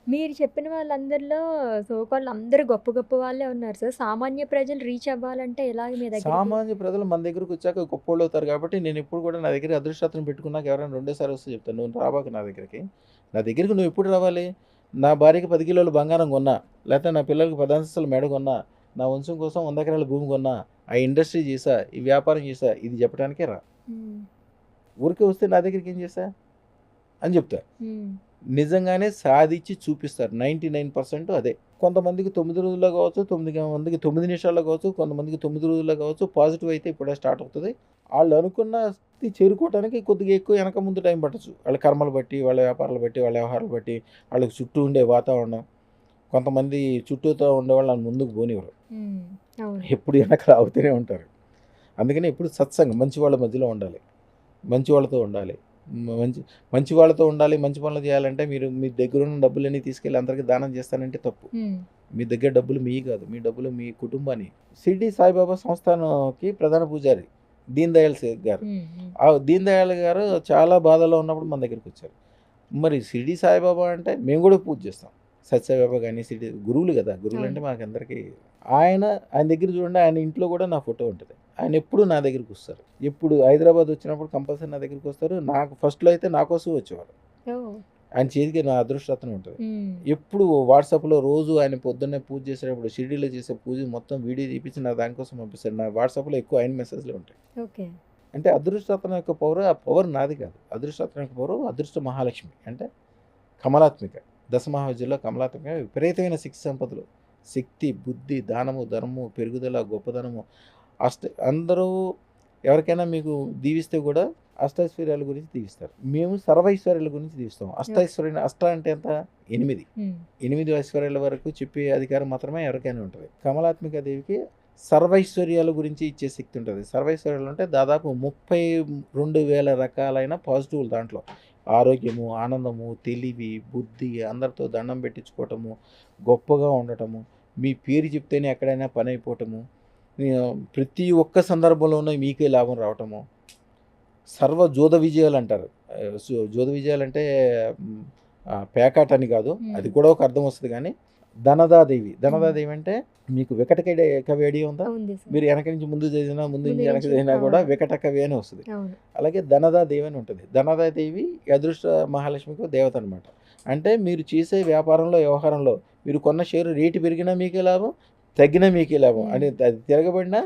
మీరు చెప్పిన వాళ్ళందరిలో సో కాల్డ్ అందరూ గొప్ప గొప్ప వాళ్ళే ఉన్నారు సార్. సామాన్య ప్రజలు రీచ్ అవ్వాలంటే ఎలాగ మీ దగ్గరికి? సామాన్య ప్రజలు మన దగ్గరకొచ్చాక గొప్పోళ్ళవుతారు కాబట్టి, నేనెప్పుడు కూడా నా దగ్గర అదృష్టరాత్రం పెట్టుకున్నాక ఎవరైనా రెండోసారి వస్తే చెప్తాను. "నువ్వు రాబాకు నా దగ్గరికి. నా దగ్గరికి నువ్వెప్పుడు రావాలి? నా భార్యకి 10 కిలోలు బంగారం కొన్నా, లేతే నా పిల్లలకి 10 అంతస్తుల మేడ కొన్నా, నా వంశం కోసం 100 ఎకరాల భూమి కొన్నా, ఆ ఇండస్ట్రీ చేశా, ఈ వ్యాపారం చేశా" ఇది చెప్పడానికే రా. హ్మ్. ఊరికే వస్తే నా దగ్గరికి ఏం చేశా అని చెప్తా. హ్మ్. నిజంగానే సాధించి చూపిస్తారు. 99% అదే. కొంతమందికి 9 రోజుల్లో కావచ్చు, 9 మందికి 9 నిమిషాల్లో కావచ్చు, కొంతమందికి 9 రోజుల్లో కావచ్చు. పాజిటివ్ అయితే ఇప్పుడే స్టార్ట్ అవుతది. ఆళ్ళు అనుకున్న స్థితి చేరుకోవటానికి కొద్దిగా ఎక్కువ వెనక ముందు టైం పట్టొచ్చు. వాళ్ళ కర్మలు బట్టి, వాళ్ళ వ్యాపారాలు బట్టి, వాళ్ళ వ్యవహారాలు బట్టి, వాళ్ళకి చుట్టూ ఉండే వాతావరణం. కొంతమంది చుట్టూతో ఉండేవాళ్ళని ముందుకు పోనివ్వరు. హ్మ్. అవును. ఎప్పుడు వెనక లాగుతూనే ఉంటారు. అందుకని ఎప్పుడు సత్సంగం మంచి వాళ్ళ మధ్యలో ఉండాలి. మంచి వాళ్ళతో ఉండాలి. మంచి మంచి వాళ్ళతో ఉండాలి. మంచి పనులు చేయాలంటే మీరు మీ దగ్గరున్న డబ్బులన్నీ తీసుకెళ్ళి అందరికి దానం చేస్తానంటే తప్పు. హ్మ్. మీ దగ్గర డబ్బులు మీయి కాదు. మీ డబ్బులు మీ కుటుంబానియి. షిరిడీ సాయిబాబా సంస్థానంకి ప్రధాన పూజారి దీన్ దయాళ్ గారు. హ్మ్. హ్మ్. ఆ దీన్ దయాళ్ గారు చాలా బాధలో ఉన్నప్పుడు మన దగ్గరికొచ్చారు. మరి షిరిడీ సాయిబాబా అంటే మేము కూడా పూజ చేస్తాం. సత్యసాయిబాబా గాని, షిరిడి గురువులు కదా! గురువులంటే అవును. మాకందరికీ ఆయన దగ్గర చూడండి ఆయన ఇంట్లో కూడా నా ఫోటో ఉంటది. ఆయన ఎప్పుడు నా దగ్గరికొస్తారు. ఎప్పుడు హైదరాబాద్ వచ్చినప్పుడు కంపల్సరీ నా దగ్గరికొస్తారు. నాకు ఫస్ట్‌లో అయితే నా కోసం వచ్చేవారు. ఓహ్! ఆయన చేతికి నా అదృష్టరత్నం ఉంటది. హ్మ్. ఎప్పుడు వాట్సాప్‌లో రోజు ఆయన పొద్దున్నే పూజ చేసేటప్పుడు షిరిడీలో చేసే పూజ మొత్తం వీడియో తీపిచ్చి నాకు దానికోసం పంపిస్తాడు. నా వాట్సాప్‌లో ఎక్కువ ఆయన మెసేజ్‌లే ఉంటాయి. ఓకే. అంటే అదృష్టరత్నం యొక్క పవర్ ఆ పవర్ నాది కాదు. అదృష్టరత్నం యొక్క పవర్ అదృష్ట మహాలక్ష్మి. అంటే కమలాత్మిక. దశమహావిద్యల్లో కమలాత్మిక విపరీతమైన శక్తి సంపదలు. శక్తి, బుద్ధి, దానము, ధర్మము, పెరుగుదల, గొప్పదనము అందరూ ఎవరికైనా మీకు దీవిస్తే కూడా అష్టైశ్వర్యాల గురించి దీవిస్తారు. మేము సర్వైశ్వర్యాల గురించి దీవిస్తాం. ఓకే. అష్ట అంటే ఎంత? 8. హ్మ్. 8 ఐశ్వర్యాల వరకు చెప్పే అధికారం మాత్రమే ఎవరికైనా ఉంటది. కమలాత్మిక దేవికి సర్వైశ్వర్యాల గురించి ఇచ్చే శక్తి ఉంటది. సర్వైశ్వర్యాలు అంటే దాదాపు 32,000 రకాలైన పాజిటివ్‌లు దాంట్లో. ఆరోగ్యము, ఆనందము, తెలివి, బుద్ధి, అందరితో దండం పెట్టించుకోవటము, గొప్పగా ఉండటము, మీ పేరు చెప్తేనే ఎక్కడైనా పనైపోవటము, ప్రతి ఒక్క సందర్భంలోనూ మీకే లాభం రావటము. సర్వ జూద విజయాలంటారు. జూద విజయాలంటే హ్మ్, పేకాట అని కాదు. హ్మ్. అది కూడా ఒక అర్థం వస్తది గానీ, ధనదాదేవి. హ్మ్. ధనదాదేవి అంటే మీకు వికటకవి ఐడియా ఉందా? ఉంది సార్. మీరు ఎనక నుంచి ముందు చదివినా, ముందు ముందు నుంచి వెనక్కి నుంచి చదివినా ఆ! కూడా వికటకవి అని వస్తది. అవును. అలాగే ధనదాదేవి అని ఉంటది. ధనదాదేవి అదృష్ట మహాలక్ష్మికి దేవత అనమాట. అంటే మీరు చేసే వ్యాపారంలో, వ్యవహారంలో మీరు కొన్న షేరు రేటు పెరిగినా మీకే లాభం, తగ్గినా మీకే లాభం. హ్మ్. అంటే అది తిరగబడినా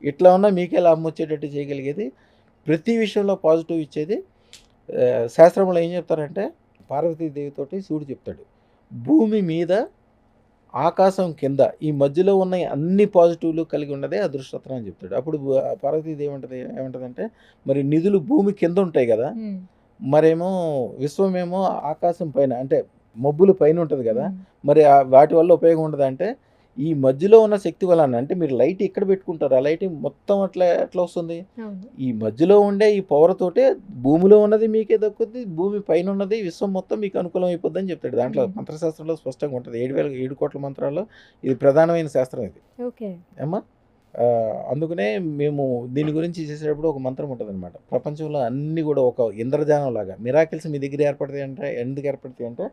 ఇట్లా ఉన్నా మీకే లాభం వచ్చేటట్టు చేయగలిగేది. ప్రతి విషయంలో పాజిటివ్ ఇచ్చేది. శాస్త్రంలో ఏం చెప్తారంటే పార్వతీదేవితోటి శివుడు చెప్తాడు. భూమి మీద, ఆకాశం కింద ఈ మధ్యలో ఉన్న అన్ని పాజిటివ్‌లు కలిగి ఉన్నదే అదృష్టరత్నం అని చెప్తాడు. అప్పుడు పార్వతీదేవి ఏమంటదంటే మరి నిధులు భూమి కింద ఉంటాయి గదా! హ్మ్. మరేమో విశ్వమేమో ఆకాశం పైన అంటే మబ్బుల పైన ఉంటది గదా! హ్మ్. మరి వాటి వల్ల ఉపయోగం ఉండదా అంటే, ఈ మధ్యలో ఉన్న శక్తి వలన అంటే మీరు లైట్ ఇక్కడ పెట్టుకుంటారు. ఆ లైటింగ్ మొత్తం ఎట్లా వస్తుంది? అవును. ఈ మధ్యలో ఉండే ఈ పవర్ తోటే భూమిలో ఉన్నది మీకే దక్కుద్ది. భూమి పైనున్నది విశ్వం మొత్తం మీకు అనుకూలం అయిపోద్దని చెప్తాడు. దాంట్లో హుహు. మంత్రశాస్త్రంలో స్పష్టంగా ఉంటది. 7,000 మంత్రాల్లో ఇది ప్రధానమైన శాస్త్రం ఇది. ఓకే. ఏమ్మా? అందుకనే మేము దీని గురించి చేసేటప్పుడు ఒక మంత్రం ఉంటదనమాట. ప్రపంచంలో అన్నీ గూడా ఒక ఇంద్రజాలంలాగా మిరాకిల్స్ మీ దగ్గర ఏర్పడతాయంటే ఎందుకు ఏర్పడతాయంటే,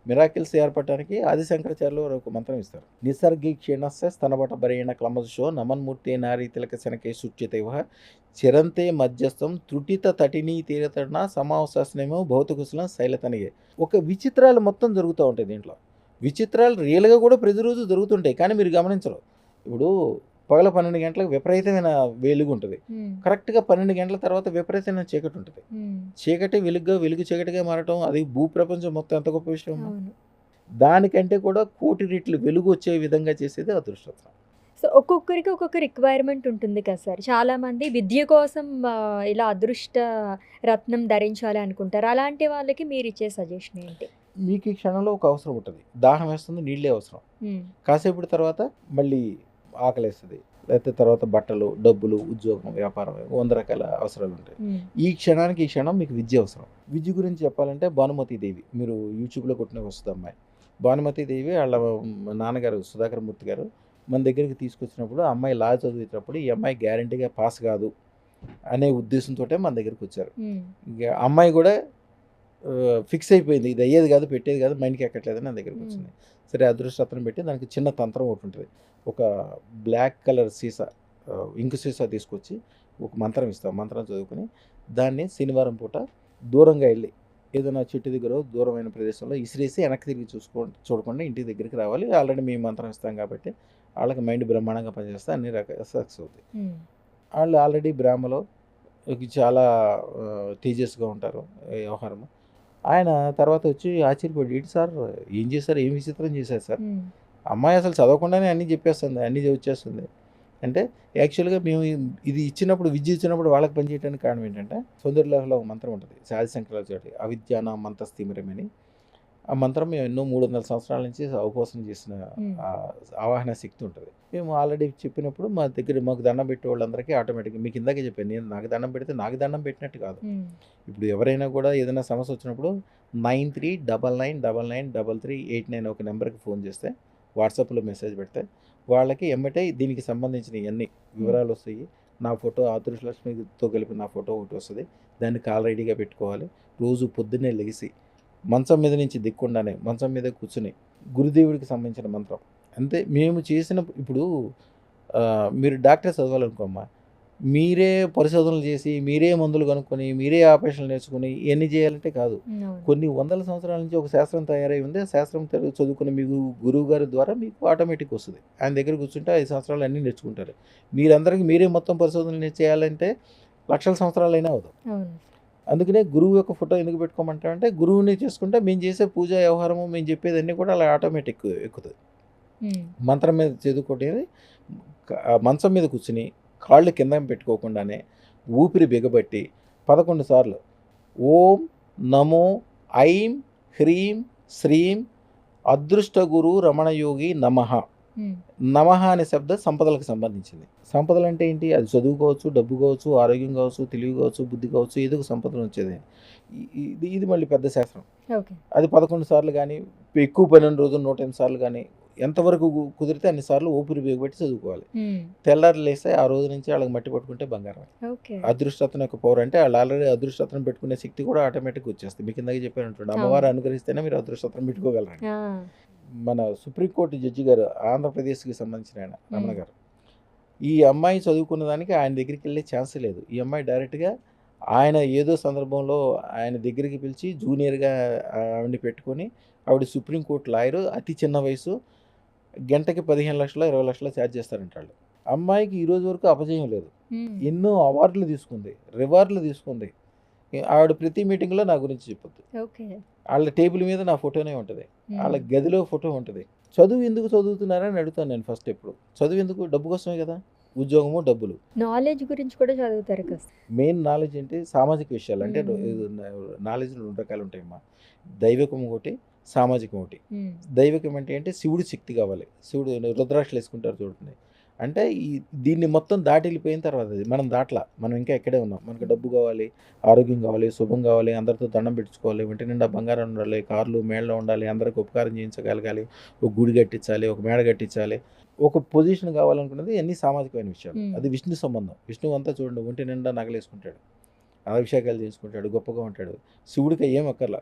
మిరాకిల్స్ ఏర్పడటానికి ఆది శంకరాచార్యులు వారు ఒక మంత్రం ఇస్తారు. నిసర్గి క్షీణస్య స్తనబటబరేణ క్లమశో నమన్మూర్తే నారీ తిలక శనకే శుచ్యతేవ చిరంతే మధ్యస్థం త్రుటిత తటినీ తీరతన సమావశాసనేమో భౌతికుశలం శైలతనిగే. ఒక విచిత్రాలు మొత్తం జరుగుతా ఉంటాయి దీంట్లో. విచిత్రాలు రియల్‌గా గూడా ప్రతిరోజు జరుగుతుంటాయి. కానీ మీరు గమనించరు. ఇప్పుడు పగల 12 గంటలకు విపరీతమైన వెలుగుంటది. హ్మ్. కరెక్ట్‌గా 12 గంటల తర్వాత విపరీతమైన చీకటుంటది. హ్మ్. చీకటి వెలుగ్గా, వెలుగు చీకటిగా మారటం అది భూప్రపంచం మొత్తం ఎంత గొప్ప విషయం అమ్మా. అవును. దానికంటే కూడా కోటి రెట్లు వెలుగొచ్చే విధంగా చేసేది అదృష్టం. సో, ఒక్కొక్కరికి ఒక్కొక్క రిక్వైర్మెంట్ ఉంటుంది కదా సార్. చాలామంది విద్య కోసం ఇలా అదృష్ట రత్నం ధరించాలి అనుకుంటారు. అలాంటి వాళ్ళకి మీరిచ్చే సజెషన్ ఏంటి? మీకు ఈ క్షణంలో ఒక అవసరం ఉంటది. దాహం వేస్తుంది, నీళ్ళే అవసరం. హ్మ్. కాసేపటి తర్వాత మళ్ళీ ఆకలేస్తది. లేతే తర్వాత బట్టలు, డబ్బులు, ఉద్యోగం, వ్యాపారం 100 రకాల అవసరాలుంటాయి. హ్మ్. ఈ క్షణం మీకు విద్య అవసరం. విద్య గురించి చెప్పాలంటే భానుమతి దేవి. మీరు యూట్యూబ్‌లో కొట్టినా వస్తది అమ్మాయి. భానుమతి దేవి ఆళ్ళ నాన్నగారు సుధాకర్ మూర్తి గారు మన దగ్గరికి తీసుకొచ్చినప్పుడు ఆ అమ్మాయి లా చదివేటప్పుడు ఈ అమ్మాయి గ్యారంటీగా పాస్ కాదు అనే ఉద్దేశంతోటే మన దగ్గరికొచ్చారు. హ్మ్. ఇగ అమ్మాయి గూడా ఫిక్స్ అయిపోయింది. ఇది అయ్యేది కాదు, పెట్టేది కాదు, మైండ్‌కి ఎక్కట్లేదని నా దగ్గరికి హ్మ్. వచ్చింది. సరే అదృష్టరత్నం పెట్టి దానికి చిన్న తంత్రం ఒకటుంటది. ఒక బ్లాక్ కలర్ సీసా ఇంకు సీసా తీసుకొచ్చి ఒక మంత్రం ఇస్తాం. మంత్రం చదువుకొని దాన్ని శనివారం పూట దూరంగా ఎళ్లి ఏదైనా చెట్టు దగ్గరో, దూరమైన ప్రదేశంలో ఇసిరేసి వెనక్కి తిరిగి చూడకుండా ఇంటి దగ్గరికి రావాలి. ఆల్రెడీ మేము మంత్రం ఇస్తాం కాబట్టి ఆళ్ళకి మైండ్ బ్రహ్మాండంగా పనిచేస్తే అన్ని రకాల సక్సెస్ అవుతాయి. హ్మ్. ఆళ్ళు ఆల్రెడీ బ్రాహ్మలో చాలా తేజస్‌గా ఉంటారు వ్యవహారము. ఆయన తర్వాత వచ్చి ఆశ్చర్యపోయాడు. ఏంటి సార్ ఏం చేశారు? ఏం విచిత్రం చేశారు సార్? హ్మ్. అమ్మాయి అసలు చదవకుండానే అన్నీ చెప్పేస్తుంది. అన్నీ వచ్చేస్తుంది. అంటే యాక్చువల్‌గా మేము ఇది ఇచ్చినప్పుడు విద్య ఇచ్చినప్పుడు వాళ్ళకి పనిచేయడానికి కారణం ఏంటంటే, సుందరలహరిలో ఒక మంత్రం ఉంటుంది. ఆది శంకరాచార్య అవిద్యానాం మంత్రస్థిమిరమని. ఆ మంత్రం మేము ఎన్నో 300 సంవత్సరాల నుంచి ఉపవాసం చేసిన హ్మ్. ఆవాహన శక్తి ఉంటది. మేము ఆల్రెడీ చెప్పినప్పుడు మా దగ్గర మాకు దండం పెట్టే వాళ్ళందరికీ ఆటోమేటిక్‌గా మీకు ఇందాకే చెప్పాను. నేను నాకు దండం పెడితే నాకు దండం పెట్టినట్టు కాదు. హ్మ్. ఇప్పుడు ఎవరైనా కూడా ఏదైనా సమస్య వచ్చినప్పుడు 9399993389 ఒక నెంబర్‌కి ఫోన్ చేస్తే, వాట్సాప్‌లో మెసేజ్ పెడితే, వాళ్ళకి ఎమ్మటే దీనికి సంబంధించిన ఇయన్నీ వివరాలు వస్తాయి. నా ఫోటో అదృష్టలక్ష్మితో కలిపి నా ఫోటో ఒకటి వస్తది. దాన్ని కాలర్ ఐడీగా పెట్టుకోవాలి. రోజు పొద్దున్నే లెగిసి మంచం మీద నుంచి దిక్కుండానే మంచం మీద కూర్చొని గురుదేవుడికి సంబంధించిన మంత్రం. అంతే మేము చేసిన ఇప్పుడు మీరు డాక్టర్ చదవాలనుకోమ్మా, మీరే పరిశోధనలు చేసి, మీరే మందులు కనుక్కొని, మీరే ఆపరేషన్లు నేర్చుకొని ఇయన్నీ చేయాలంటే కాదు. హ్మ్. అవును. కొన్ని వందల సంవత్సరాల నుంచి ఒక శాస్త్రం తయారై ఉంది. ఆ శాస్త్రం చదువుకున్న మీకు గురువుగారి ద్వారా మీకు ఆటోమేటిక్ వస్తది. ఆయన దగ్గర కూర్చుంటే 5 సంవత్సరాలు అన్నీ నేర్చుకుంటారు. మీరందరికి మీరే మొత్తం పరిశోధనలు చేయాలంటే లక్షల సంవత్సరాలైనా అవ్వదు. అవును. అందుకనే గురువు యొక్క ఫోటో ఎందుకు పెట్టుకోమంటామంటే, గురువుని చేసుకుంటే మేము చేసే పూజ వ్యవహారము, మేము చెప్పేదన్నీ కూడా అలా ఆటోమేటిక్ ఎక్కుతది. హ్మ్. మంత్రం మీద చదువుకోవటమే మంచం మీద కూర్చొని కాళ్ళు కింద పెట్టుకోకుండానే ఊపిరి బిగబట్టి 11 సార్లు ఓం నమో ఐం హ్రీం శ్రీం అదృష్ట గురు రమణయోగి నమః. హ్మ్. నమః అనే శబ్దం సంపదలకు సంబంధించింది. సంపదలు అంటే ఏంటి? అది చదువు కావచ్చు, డబ్బు కావచ్చు, ఆరోగ్యం కావచ్చు, తెలివి కావచ్చు, బుద్ధి కావచ్చు, ఏదో ఒక సంపదలు వచ్చేది. ఇది మళ్ళీ పెద్ద శాస్త్రం. ఓకే. అది 11 సార్లు గానీ, ఎక్కువ పనున్న రోజు 108 సార్లు గానీ, ఎంతవరకు కుదిరితే అన్ని సార్లు ఊపిరి బిగబట్టి చదువుకోవాలి. హ్మ్. తెల్లారి లేస్తే ఆ రోజు నుంచి ఆళ్ళకి మట్టి పట్టుకుంటే బంగారమే. ఓకే. అదృష్టరత్నం యొక్క పవర్ అంటే ఆళ్ళు ఆల్రెడీ అదృష్టరత్నం పెట్టుకునే శక్తి కూడా ఆటోమేటిక్‌గా వచ్చేస్తది. మీకు ఇందాక చెప్పాననుకోండి, అమ్మవారు అవును. అనుగ్రహిస్తేనే మీరు అదృష్టరత్నం పెట్టుకోగలరండి. ఆ! మన సుప్రీంకోర్టు జడ్జి గారు ఆంధ్రప్రదేశ్‌కి సంబంధించిన ఆయన రమణ హ్మ్. గారు. ఈ అమ్మాయి చదువుకున్న దానికి ఆయన దగ్గరికెళ్ళే ఛాన్సే లేదు. ఈ అమ్మాయి డైరెక్ట్‌గా ఆయన ఏదో సందర్భంలో ఆయన దగ్గరికి పిలిచి జూనియర్‌గా ఆవిడని పెట్టుకొని, ఆవిడ సుప్రీంకోర్టు లాయరు, అతి చిన్న వయసు. గంటకి 15,00,000 20,00,000 చార్జ్ చేస్తారంట ఆళ్ళు. అమ్మాయికి ఈ రోజు వరకు అపజయం లేదు. హ్మ్. ఎన్నో అవార్డులు తీసుకుంది. రివార్డులు తీసుకుంది. ఆవిడ ప్రతి మీటింగ్‌లో నా గురించి చెప్పుద్ది. ఓకే. ఆళ్ళ టేబుల్ మీద నా ఫోటోనే ఉంటది. ఆళ్ళ హ్మ్. గదిలో ఫోటో ఉంటది. చదువు ఎందుకు చదువుతున్నారని అడుగుతాను నేను ఫస్ట్ ఎప్పుడు. చదువు ఎందుకు? డబ్బు కోసమే కదా! ఉద్యోగము, డబ్బులు. నాలెడ్జ్ గురించి కూడా చదువుతారు కాస్త. మెయిన్ నాలెడ్జ్ ఏంటి? సామాజిక విషయాలు. అంటే హ్మ్. నాలెడ్జ్‌లో 2 రకాలుంటాయమ్మా. దైవికం ఒకటి, సామాజికం ఒకటి. హ్మ్. దైవికం అంటే ఏంటి? శివుడి శక్తి కావాలి. శివుడు రుద్రాక్షలు ఏసుకుంటారు చూడండి. అంటే దీన్ని మొత్తం దాటి ఎళ్ళిపోయిన తర్వాత అది. మనం దాటలా. మనం ఇంకా ఇక్కడే ఉన్నాం. మనకు డబ్బు కావాలి, ఆరోగ్యం కావాలి, శుభం కావాలి, అందరితో దండం పెట్టించుకోవాలి, ఒంటి నిండా బంగారం ఉండాలి, కార్లు, మేడలు ఉండాలి, అందరికి ఉపకారం చేయించగలగాలి, ఒక గుడి కట్టించాలి, ఒక మేడ కట్టించాలి. ఒక పొజిషన్ కావాలనుకున్నది అన్నీ సామాజికమైన విషయాలు. హ్మ్. అది విష్ణు సంబంధం. విష్ణువు అంతా చూడండి ఒంటి నిండా నగలేసుకుంటాడు. అభిషేకాలు చేసుకుంటాడు, గొప్పగా ఉంటాడు. శివుడికి ఏం అక్కర్లా.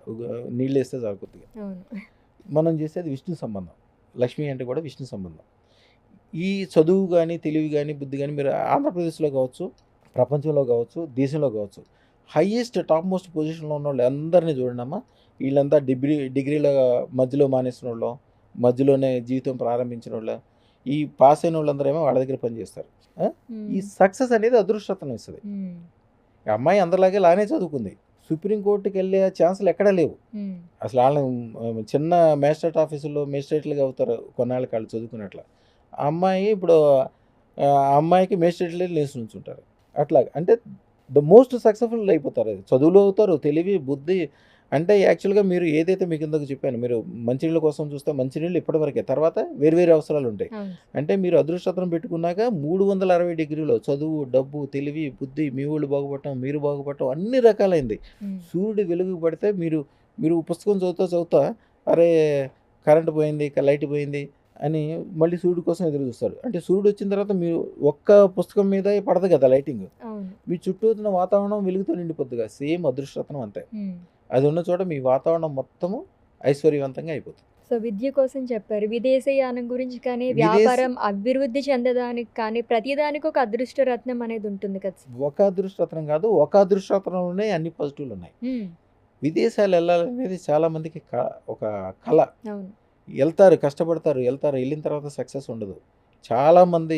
నీళ్ళేస్తే చాలు కొద్దిగా. అవును. మనం చేసేది విష్ణు సంబంధం. లక్ష్మి అంటే కూడా విష్ణు సంబంధం. ఈ చదువు గాని, తెలివి గాని, బుద్ధి గాని మీరు ఆంధ్రప్రదేశ్‌లో కావచ్చు, ప్రపంచంలో కావచ్చు, దేశంలో కావచ్చు, హైయెస్ట్ టాప్ మోస్ట్ పొజిషన్‌లో ఉన్నోళ్ళు అందరిని చూడండమ్మా. వీళ్ళంతా డిగ్రీల మధ్యలో మానేసినోళ్ళో, మధ్యలోనే జీవితం ప్రారంభించినోళ్ళో, ఈ పాస్ అయినోళ్ళందరేమో వాళ్ళ దగ్గర పని చేస్తారు. ఈ హ్మ్. సక్సెస్ అనేది అదృష్టం ఇస్తది. హ్మ్. ఈ అమ్మాయి అందరిలాగే లానే చదువుకుంది. సుప్రీం కోర్ట్‌కెళ్ళే ఛాన్సులు ఎక్కడా లేవు. హ్మ్. అసలు ఆళ్ళని చిన్న మేజిస్ట్రేట్ ఆఫీసుల్లో మేజిస్ట్రేట్‌లుగా అవుతారు కొన్నాళ్ళకి ఆళ్ళు చదువుకున్నట్ల. ఆ అమ్మాయి ఇప్పుడు ఆ అమ్మాయికి మేజిస్ట్రేట్‌లే లేసి నుంచుంటారు. అట్లాగా అంటే ద మోస్ట్ సక్సెస్‌ఫుల్ అయిపోతారు. చదువులో అవుతారు, తెలివి, బుద్ధి అంటే యాక్చువల్‌గా మీరు ఏదైతే మీకు ఇందాక చెప్పాను. మీరు మంచినీళ్ళ కోసం చూస్తే మంచినీళ్ళు ఇప్పటివరకే. తర్వాత వేరు వేరే అవసరాలుంటాయి. అవును. అంటే మీరు అదృష్టం పెట్టుకున్నాక 360 డిగ్రీలో చదువు, డబ్బు, తెలివి, బుద్ధి, మీ వోళ్ళు బాగుపడటం, మీరు బాగుపడటం అన్ని రకాలైంది. హ్మ్. సూర్యుడు వెలుగు పడితే మీరు మీరు పుస్తకం చదువుతా అరే! కరెంట్ పోయింది, లైట్ పోయింది అని మళ్ళీ సూర్యుడి కోసం ఎదురు చూస్తారు. అంటే సూర్యుడు వచ్చిన తర్వాత మీరు ఒక్క పుస్తకం మీదే పడదు కదా లైటింగ్. అవును. మీ చుట్టూ ఉన్న వాతావరణం వెలుగుతో నిండిపోద్దిగా. సేమ్ అదృష్టరత్నం అంతే. హ్మ్. అది ఉన్న చోట మీ వాతావరణం మొత్తము ఐశ్వర్యవంతంగా అయిపోతుంది. సో, విద్య కోసం చెప్పారు. విదేశీయానం గురించి కానీ, విదేశీ వ్యాపారం అభివృద్ధి చెందడానికి కానీ, ప్రతిదానికి ఒక అదృష్ట రత్నం అనేది ఉంటుంది కదా సార్. ఒక అదృష్టరత్నం కాదు, ఒక అదృష్టరత్నంలోనే అన్ని పాజిటివ్లు ఉన్నాయి. హ్మ్. విదేశాలు వెళ్ళాలనేది చాలా మందికి ఒక కళ. అవును. వెళ్తారు, కష్టపడతారు, వెళ్తారు, వెళ్ళిన తర్వాత సక్సెస్ ఉండదు. చాలామంది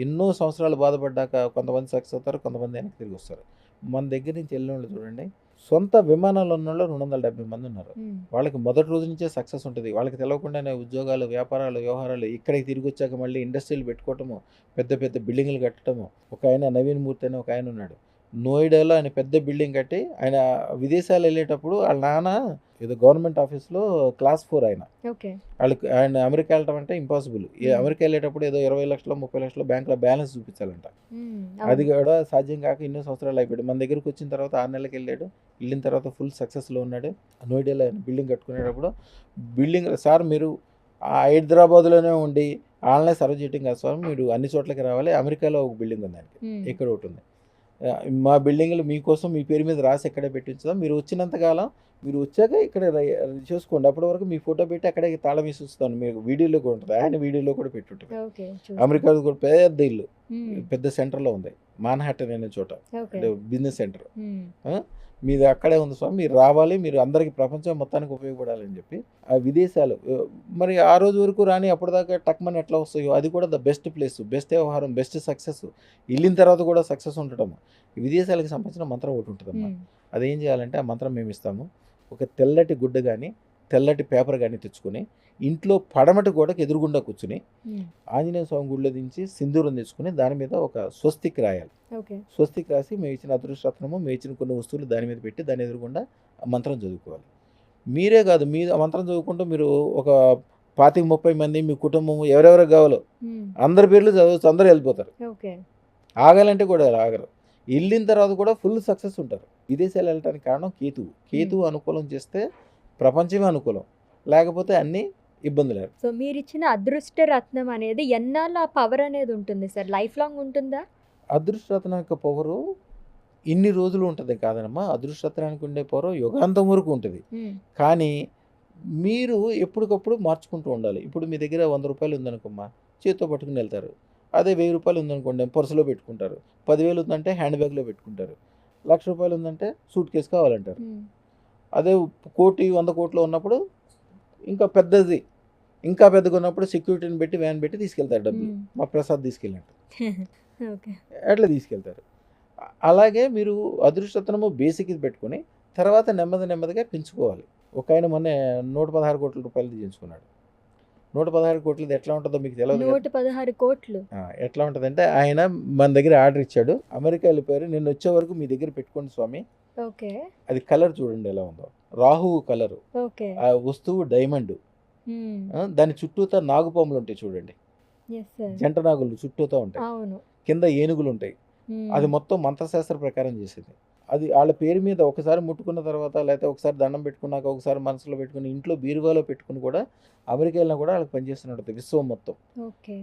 ఎన్నో సంవత్సరాలు బాధపడ్డాక కొంతమంది సక్సెస్ అవుతారు, కొంతమంది వెనక్కి తిరిగి వస్తారు. మన దగ్గర నుంచి వెళ్ళిన వాళ్ళు చూడండి, సొంత విమానాలు ఉన్న వాళ్ళు 270 మంది ఉన్నారు. హ్మ్. వాళ్ళకి మొదటి రోజు నుంచే సక్సెస్ ఉంటుంది. వాళ్ళకి తెలవకుండానే ఉద్యోగాలు, వ్యాపారాలు, వ్యవహారాలు ఇక్కడికి తిరిగి వచ్చాక మళ్ళీ ఇండస్ట్రీలు పెట్టుకోవటము, పెద్ద పెద్ద బిల్డింగ్లు కట్టడము. ఒక ఆయన నవీన్ మూర్తి అని ఒక ఆయన ఉన్నాడు. నోయిడాలో ఆయన పెద్ద బిల్డింగ్ కట్టి ఆయన విదేశాలు వెళ్ళేటప్పుడు వాళ్ళ నాన్న ఏదో గవర్నమెంట్ ఆఫీస్లో క్లాస్ 4 ఆయన. ఓకే. ఆయన అమెరికా వెళ్ళటం అంటే ఇంపాసిబుల్. అమెరికా వెళ్ళేటప్పుడు ఏదో 20 లక్షలు 30 లక్షలు బ్యాంకులో బ్యాలెన్స్ చూపించాలంట. హ్మ్. అది అవును. కూడా సాధ్యం కాక ఎన్నో సంవత్సరాలు అయిపోయాడు. మన దగ్గరికి వచ్చిన తర్వాత 6 నెలలకు వెళ్ళాడు. వెళ్ళిన తర్వాత ఫుల్ సక్సెస్లో ఉన్నాడు. నోయిడాలో ఆయన బిల్డింగ్ కట్టుకునేటప్పుడు బిల్డింగ్ సార్ మీరు హైదరాబాద్లోనే ఉండి వాళ్ళనే సర్వ్ చేయటం కాదు సార్, మీరు అన్ని చోట్లకి రావాలి. అమెరికాలో ఒక బిల్డింగ్ ఉంది ఆయనకి, హ్మ్. ఇక్కడ ఒకటి ఉంది. మా బిల్డింగ్లు మీకోసం మీ పేరు మీద రాసి ఎక్కడే పెట్టించుదాం. మీరు వచ్చినంతకాలం మీరు వచ్చాక ఇక్కడ చూసుకోండి. అప్పటి వరకు మీ ఫోటో పెట్టి అక్కడే తాళం వేసి ఉంచుతాను. మీకు వీడియోలో కూడా ఉంటుంది. ఆయన వీడియోలో కూడా పెట్టుంటుంది. ఓకే. అమెరికాలో కూడా పెద్ద ఇల్లు, హ్మ్. పెద్ద సెంటర్లో ఉంది. మాన్హాటన్ అనే చోట, ఓకే. అంటే బిజినెస్ సెంటర్. హ్మ్. మీది అక్కడే ఉంది స్వామి, మీరు రావాలి, మీరు అందరికీ ప్రపంచం మొత్తానికి ఉపయోగపడాలని చెప్పి ఆ విదేశాలు మరి ఆ రోజు వరకు రాని అప్పటిదాకా టక్మని ఎట్లా వస్తాయో అది కూడా ద బెస్ట్ ప్లేస్, బెస్ట్ వ్యవహారం, బెస్ట్ సక్సెస్. వెళ్ళిన తర్వాత కూడా సక్సెస్ ఉండటం. విదేశాలకు సంబంధించిన మంత్రం ఒకటి ఉంటుందమ్మా. హ్మ్. అదేం చేయాలంటే ఆ మంత్రం మేము ఇస్తాము. ఒక తెల్లటి గుడ్డ కానీ తెల్లటి పేపర్ కానీ తెచ్చుకొని ఇంట్లో పడమటి గోడకు ఎదురుగుండా కూర్చుని హ్మ్. ఆంజనేయ స్వామి గుడిలో దించి సింధూరం తెచ్చుకుని దాని మీద ఒక స్వస్తిక్ రాయాలి. ఓకే. స్వస్తిక్ రాసి మేము ఇచ్చిన అదృష్టరత్నము, మేము ఇచ్చిన కొన్ని వస్తువులు దాని మీద పెట్టి దాని ఎదురుగుండా ఆ మంత్రం చదువుకోవాలి. మీరే కాదు, మీ ఆ మంత్రం చదువుకుంటూ మీరు ఒక 25-30 మంది మీ కుటుంబము ఎవరెవరికి కావాలో హ్మ్. అందరి పేర్లు చదవచ్చు, అందరూ వెళ్ళిపోతారు. ఓకే. ఆగాలంటే కూడా ఆగరు. వెళ్ళిన తర్వాత కూడా ఫుల్ సక్సెస్ ఉంటారు. విదేశాలు వెళ్ళటానికి కారణం కేతువు. కేతువు అనుకూలం చేస్తే ప్రపంచమే అనుకూలం, లేకపోతే అన్నీ ఇబ్బందులే. సో, మీరిచ్చిన అదృష్ట రత్నం అనేది ఎన్నాళ్ళు ఆ పవర్ అనేది ఉంటుంది సార్? లైఫ్ లాంగ్ ఉంటుందా? అదృష్టరత్నం యొక్క పవరు ఇన్ని రోజులు ఉంటుంది కాదనమ్మా. అదృష్టరత్నానికి ఉండే పవరు యుగాంతం వరకు ఉంటుంది. హ్మ్. కానీ మీరు ఎప్పటికప్పుడు మార్చుకుంటూ ఉండాలి. ఇప్పుడు మీ దగ్గర 100 రూపాయలు ఉందనుకోమ్మా, చేత్తో పట్టుకుని వెళ్తారు. అదే 1000 రూపాయలు ఉందనుకోండి పర్సులో పెట్టుకుంటారు. 10,000 ఉందంటే హ్యాండ్ బ్యాగ్లో పెట్టుకుంటారు. 1,00,000 రూపాయలు ఉందంటే సూట్ కేసు కావాలంటారు. హ్మ్. అదే 1,00,00,000, 100,00,00,000 ఉన్నప్పుడు ఇంకా పెద్దది, ఇంకా పెద్దగా ఉన్నప్పుడు సెక్యూరిటీని పెట్టి వ్యాన్ పెట్టి తీసుకెళ్తారు డబ్బులు. హ్మ్. మా ప్రసాద్ తీసుకెళ్ళినట్టు ఓకే. అట్లా తీసుకెళ్తారు. అలాగే మీరు అదృష్టరత్నము బేసిక్ ఇది పెట్టుకొని తర్వాత నెమ్మదిగా పెంచుకోవాలి. ఒక ఆయన మొన్న 116 కోట్ల రూపాయలది చేయించుకున్నాడు. 116 కోట్లది ఎట్లా ఉంటుందో మీకు తెలియదు కదా. 116 కోట్లు. ఎట్లా ఉంటుందంటే ఆయన మన దగ్గర ఆర్డర్ ఇచ్చాడు, అమెరికా వెళ్ళిపోయారు. నేను వచ్చే వరకు మీ దగ్గర పెట్టుకోండి స్వామి. ఓకే. అది కలర్ చూడండి ఎలా ఉందో, రాహువు కలరు. ఓకే. ఆ వస్తువు డైమండ్. హ్మ్. దాని చుట్టూతా నాగుపాములు ఉంటాయి చూడండి, యెస్ సార్. జంట నాగులు చుట్టూతా ఉంటాయి, అవును. కింద ఏనుగులు ఉంటాయి. అది హ్మ్. మొత్తం మంత్రశాస్త్ర ప్రకారం చేసేది. అది వాళ్ళ పేరు మీద ఒకసారి ముట్టుకున్న తర్వాత, లేకపోతే ఒకసారి దండం పెట్టుకున్నాక, ఒకసారి మనసులో పెట్టుకుని ఇంట్లో బీరువాలో పెట్టుకుని కూడా అమెరికా వెళ్ళినా కూడా వాళ్ళకి పనిచేస్తున్నట్టు విశ్వం మొత్తం. ఓకే.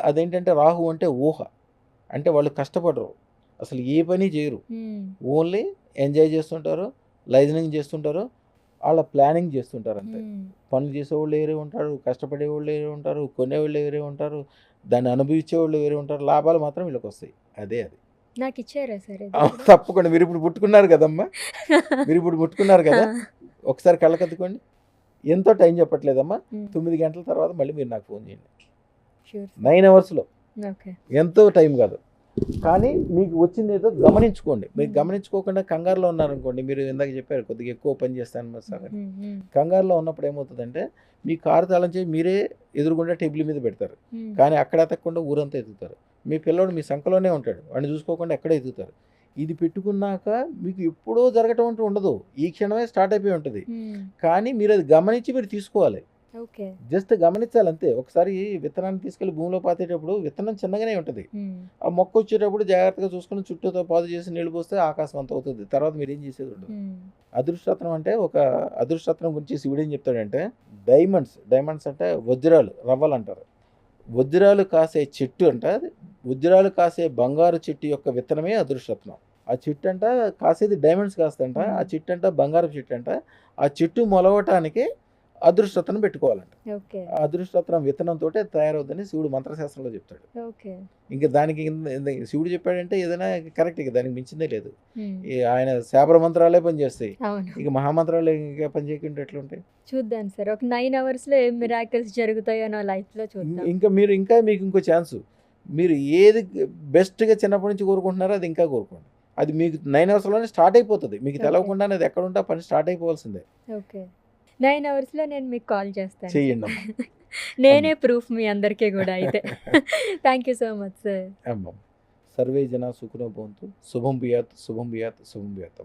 అదేంటంటే రాహు అంటే ఊహ, అంటే వాళ్ళు కష్టపడరు, అసలు ఏ పని చేయరు, హ్మ్. ఓన్లీ ఎంజాయ్ చేస్తుంటారు, లైజనింగ్ చేస్తుంటారు, వాళ్ళ ప్లానింగ్ చేస్తుంటారు అంతే. హ్మ్. పనులు చేసేవాళ్ళు వేరే ఉంటారు, కష్టపడేవాళ్ళు వేరే ఉంటారు, కొనేవాళ్ళు వేరే ఉంటారు, దాన్ని అనుభవించేవాళ్ళు వేరే ఉంటారు. లాభాలు మాత్రం వీళ్ళకి వస్తాయి. అది నాకిచ్చారా సార్ ఇది ఇప్పుడు? తప్పకుండా. మీరు ఇప్పుడు ముట్టుకున్నారు కదమ్మా, మీరు ఇప్పుడు ముట్టుకున్నారు ఆ! కదా, ఒకసారి కళ్ళకద్దుకోండి. ఎంతో టైం చెప్పట్లేదమ్మా. హ్మ్. 9 గంటల తర్వాత మళ్ళీ మీరు నాకు ఫోన్ చేయండి. Sure sir. 9 అవర్స్లో, ఓకే. ఎంతో టైం కాదు. కానీ మీకు వచ్చింది ఏదో గమనించుకోండి. మీరు హ్మ్. గమనించుకోకుండా కంగారులో ఉన్నారనుకోండి, మీరు ఇందాక చెప్పారు కొద్దిగా ఎక్కువ పని చేస్తాను సార్ అని. హ్మ్. హ్మ్. కంగారులో ఉన్నప్పుడు ఏమవుతుందంటే మీ కారు తాళం చేసి మీరే ఎదురుగుండా టేబుల్ మీద పెడతారు, హ్మ్. కానీ అక్కడ ఎత్తకుండా ఊరంతా ఎత్తుతారు. మీ పిల్లోడు మీ సంఖలోనే ఉంటాడు, వాడిని చూసుకోకుండా ఎక్కడ ఎత్తుతారు. ఇది పెట్టుకున్నాక మీకు ఎప్పుడో జరగటం అంటూ ఉండదు, ఈ క్షణమే స్టార్ట్ అయిపోయి ఉంటుంది. హ్మ్. కానీ మీరు అది గమనించి మీరు తీసుకోవాలి. ఓకే. జస్ట్ గమనించాలి అంతే. ఒకసారి విత్తనాన్ని తీసుకెళ్ళి భూమిలో పాతేటప్పుడు విత్తనం చిన్నగానే ఉంటుంది. హ్మ్. ఆ మొక్క వచ్చేటప్పుడు జాగ్రత్తగా చూసుకుని చుట్టూతో పాదు చేసి నీళ్ళు పోస్తే ఆకాశం అంత అవుతుంది. తర్వాత మీరు ఏం చేసేది ఉండదు. హ్మ్. అదృష్టరత్నం అంటే ఒక అదృష్టరత్నం గురించి శివుడు ఏం చెప్తాడంటే డైమండ్స్ అంటే వజ్రాలు, రవ్వలు అంటారు. వజ్రాలు కాసే చెట్టు అంట, వజ్రాలు కాసే బంగారు చెట్టు యొక్క విత్తనమే అదృష్టరత్నం. ఆ చెట్టు అంట కాసేది డైమండ్స్ కాస్తంట, ఆ చెట్టు అంట బంగారపు చెట్టు అంట. ఆ చెట్టు మొలవటానికి అదృష్టతను పెట్టుకోవాలంట. ఓకే. ఆ అదృష్టరత్నం విత్తనంతోటే తయారవుద్దని శివుడు మంత్రశాస్త్రంలో చెప్తాడు. ఓకే. ఇంక దానికి శివుడు చెప్పాడంటే ఏదైనా కరెక్ట్, ఇక దానికి మించిందే లేదు. హ్మ్. ఆయన శాబర మంత్రాలే పనిచేస్తాయి. అవును. ఇక మహామంత్రాలు ఇంకా పని చేయకుండా ఎట్లుంటాయి? చూద్దాం సార్. ఒక 9 అవర్స్‌లో ఏం మిరాకిల్స్ జరుగుతాయో నా లైఫ్‌లో చూద్దాం. ఇంకా మీకు ఇంకో ఛాన్సు. మీరు ఏది బెస్ట్‌గా చిన్నప్పటి నుంచి కోరుకుంటున్నారో అది ఇంకా కోరుకోండి. అది మీకు 9 అవర్స్‌లోనే స్టార్ట్ అయిపోతది. మీకు ఓకే. తెలవకుండానే అది ఎక్కడుంటే ఆ పని స్టార్ట్ అయిపోవాల్సిందే. ఓకే. 9 అవర్స్‌లో నేను మీకు కాల్ చేస్తాను సార్. చెయ్యండమ్మా. నేనే ప్రూఫ్ మీ అందరికీ గూడా అయితే. Thank you so much sir. అమ్మ. సర్వే జనా సుఖినో భవంతు. శుభం భూయాత్, శుభం భూయాత్, శుభం భూయాత్.